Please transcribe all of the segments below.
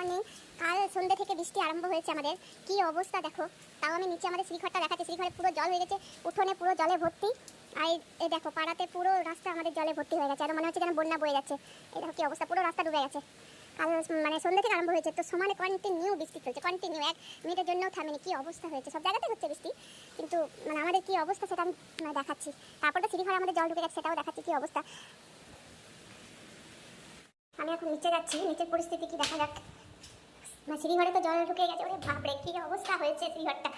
Morning. কাল সন্ধ্যে থেকে বৃষ্টি আরম্ভ হয়েছে আমাদের। কি অবস্থা দেখো। তাও আমি নিচে আমাদের শ্রীঘরটা দেখাচ্ছি। শ্রীঘরে পুরো জল হয়ে গেছে, উঠোনে পুরো জলে ভর্তি। আর এই দেখো পাড়াতে পুরো রাস্তা আমাদের জলে ভর্তি হয়ে গেছে। আর মনে হচ্ছে যেন বন্যা বয়ে যাচ্ছে। এই দেখো কি অবস্থা, পুরো রাস্তা ডুবে গেছে। কাল মানে সন্ধ্যে থেকে আরম্ভ হয়েছে, তো সমানে কন্টিনিউ বৃষ্টি চলছে, কন্টিনিউ 1 মিনিটের জন্যও থামেনি। কি অবস্থা হয়েছে, সব জায়গাতে হচ্ছে বৃষ্টি, কিন্তু মানে আমাদের কি অবস্থা সেটা আমি দেখাচ্ছি। তারপর তো শ্রীঘরে আমাদের জল ঢুকে গেছে, সেটাও দেখাচ্ছি কি অবস্থা। আমি এখন নিচে যাচ্ছি, নিচের পরিস্থিতি কি দেখা যাক। শ্রীঘরে তো জল ঢুকে গেছে। ওরে বাপরে কি অবস্থা হয়েছে শ্রীঘরটা।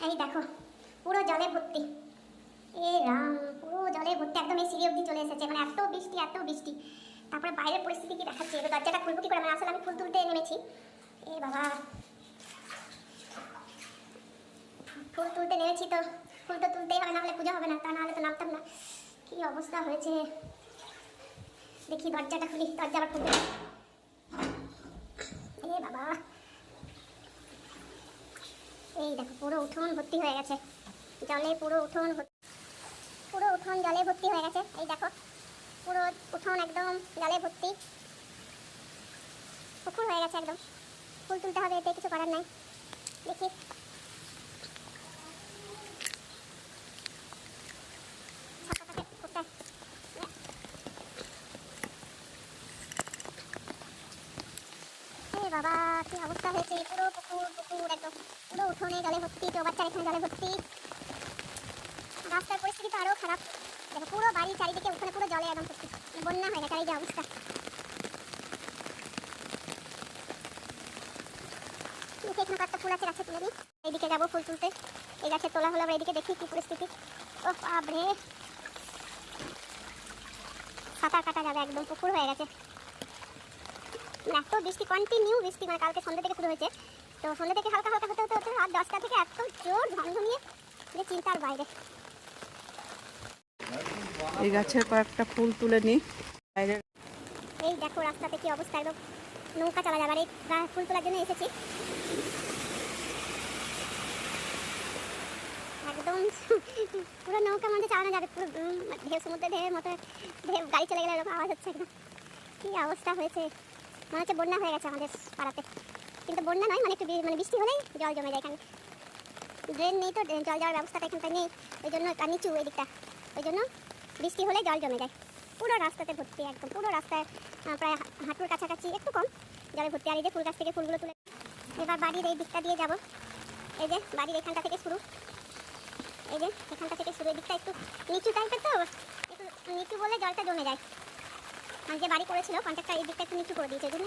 এই দেখো পুরো জলে ভর্তি। এ রাম, পুরো জলে ভর্তি, একদম এই সিঁড়ি অবধি চলে এসেছে। মানে এত বৃষ্টি, এত বৃষ্টি। তারপরে বাইরের পরিস্থিতি কি দেখাচ্ছি। এবার দরজাটা খুলবো কি করে, মানে আসলে আমি ফুল তুলতে নেমেছি। এ বাবা, ফুল তুলতে নেমেছি, তো ফুল তো তুলতেই হবে, না হলে পুজো হবে না, তা না হলে তো নামতাম না। কি অবস্থা হয়েছে দেখি, দরজাটা খুলি, দরজা আবার খুলতে। এ বাবা, এই দেখো পুরো উঠোন ভর্তি হয়ে গেছে জলে, পুরো উঠোন জলে ভর্তি হয়ে গেছে। এই দেখো পুরো উঠোন একদম জলে ভর্তি, পুকুর হয়ে গেছে একদম। ফুল তুলতে হবে, এতে কিছু করার নাই। দেখি বাবা কি অবস্থা হয়েছে। পুরো পুকুর একদম, পুরো উঠোনে জলে ভর্তি, চৌবাচ্চার এখানে জলে ভর্তি। রাস্তার পরিস্থিতি তো আরো খারাপ। দেখো পুরো বাড়ি চারিদিকে উঠোনে পুরো জলে একদম ভর্তি, বন্যা হয়ে গেছে। এই যে অবস্থা, দেখি এখানে কয়েকটা ফুল আছে, গাছে তুলে দিই। এইদিকে যাবো ফুল তুলতে, এই গাছে তোলা হলো। আবার এইদিকে দেখি কি পরিস্থিতি। ও বাপরে, সাঁতার কাটা যাবে, একদম পুকুর হয়ে গেছে। এত বৃষ্টি, কন্টিনিউ বৃষ্টি, মানে কালকে সন্ধ্যে থেকে শুরু হয়েছে। তো সন্ধ্যে থেকে হালকা হালকা হতে হতে হতে রাত 10টা থেকে এত জোর ঝমঝমিয়ে যে চিন্তার বাইরে। এই গাছের কয়েকটা ফুল তুলে নিই। এই দেখো রাস্তাতে কি অবস্থা, একদম নৌকা চলা যাবে। আর এই ফুল তোলার জন্য এসেছি, একদম পুরো নৌকার মধ্যে চালানো যাবে। পুরো ঢেউ, সমুদ্রে ঢেউয়ের মতো ঢেউ, গাড়ি চলে গেলে এরকম আওয়াজ হচ্ছে একদম। কি অবস্থা হয়েছে, মনে হচ্ছে বন্যা হয়ে গেছে আমাদের পাড়াতে। কিন্তু বন্যা নয়, মানে একটু মানে বৃষ্টি হলেই জল জমে যায়। এখানে ড্রেন নেই, তো জল যাওয়ার ব্যবস্থাটা এখানটায় নেই, ওই জন্য নিচু এই দিকটা, ওই জন্য বৃষ্টি হলে জল জমে যায়। পুরো রাস্তাতে ভর্তি, একদম পুরো রাস্তায় প্রায় হাঁটুর কাছাকাছি, একটু কম জলে ভর্তি। আর এই যে ফুল গাছ থেকে ফুলগুলো তুলে এবার বাড়ির এই দিকটা দিয়ে যাবো। এই যে বাড়ির এখানটা থেকে শুরু, এই যে এখানটা থেকে শুরু। এই দিকটা একটু নিচু টাইপের, তো একটু নিচু বলে জলটা জমে যায়। মানে যে বাড়ি করেছিল কন্ট্রাক্টর, এই দিকটা একটু নিচু করে দিয়েছে, ওই জন্য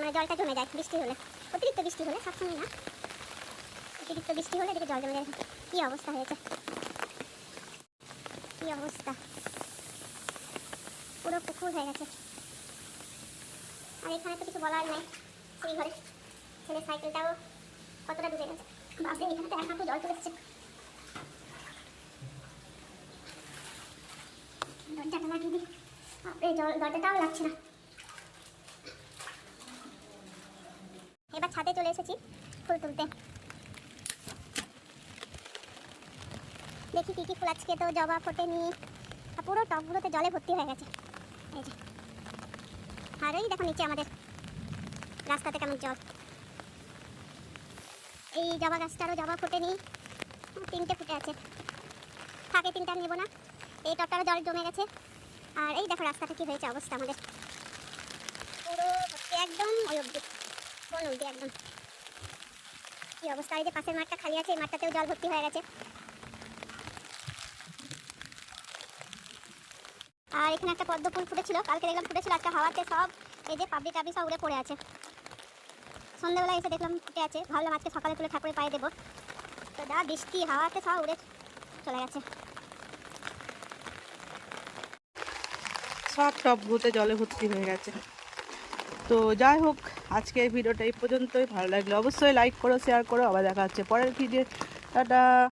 মানে জলটা জমে যায় বৃষ্টি হলে। অতিরিক্ত বৃষ্টি হলে, সবসময় না, অতিরিক্ত বৃষ্টি হলে এদিকে জল জমে যায়। কী অবস্থা হয়েছে, কী অবস্থা, পুরো পুকুর হয়ে গেছে। আর এখানে তো কিছু বলার নেই, সেই ঘরে ছেলের সাইকেলটাও কতটা ডুবে গেছে। বাপরে, এখানে তো এখন তো জল চলে এসছে। দরজাটা লাগিয়ে দিই, বাপরে দরজাটাও লাগছে না। এবার ছাদে চলে এসেছি ফুল তুলতে। দেখি কী কী ফুল, আজকে তো জবা ফোটেনি, আর পুরো টবগুলোতে জলে ভর্তি হয়ে গেছে। এই যে, আর এই দেখো নিচে আমাদের রাস্তাতে কেমন জল। এই জবা গাছটারও জবা ফোটেনি, 3টে ফুটে আছে, থাকে 3টা নেবো না। এই টবটারও জল জমে গেছে। আর এই দেখো রাস্তাটা কি হয়েছে অবস্থা আমাদের, পুরো ভর্তি একদম ওই অবধি, কোন অবধি একদম কি অবস্থা। এই যে পাশের মাঠটা খালি আছে, এই মাঠটাতেও জল ভর্তি হয়ে গেছে। আর এখানে একটা পদ্ম ফুল ফুটেছিল, কালকে দেখলাম ফুটেছিল, আজকে হাওয়াতে সব এই যে পাবলি টাবলি সব উড়ে পড়ে আছে। সন্ধ্যাবেলা এসে দেখলাম ফুটে আছে, ভাবলাম আজকে সকালে তুলে ঠাকুরের পায়ে দেবো, তো যা বৃষ্টি, হাওয়াতে সব উড়ে চলে গেছে। সব টবগুলোতে জলে ভর্তি হয়ে গেছে। তো যাই হোক, আজকে এই ভিডিওটা এই পর্যন্তই। ভালো লাগলে অবশ্যই লাইক করো, শেয়ার করো। আবার দেখা হচ্ছে পরের ভিডিও। টাটা।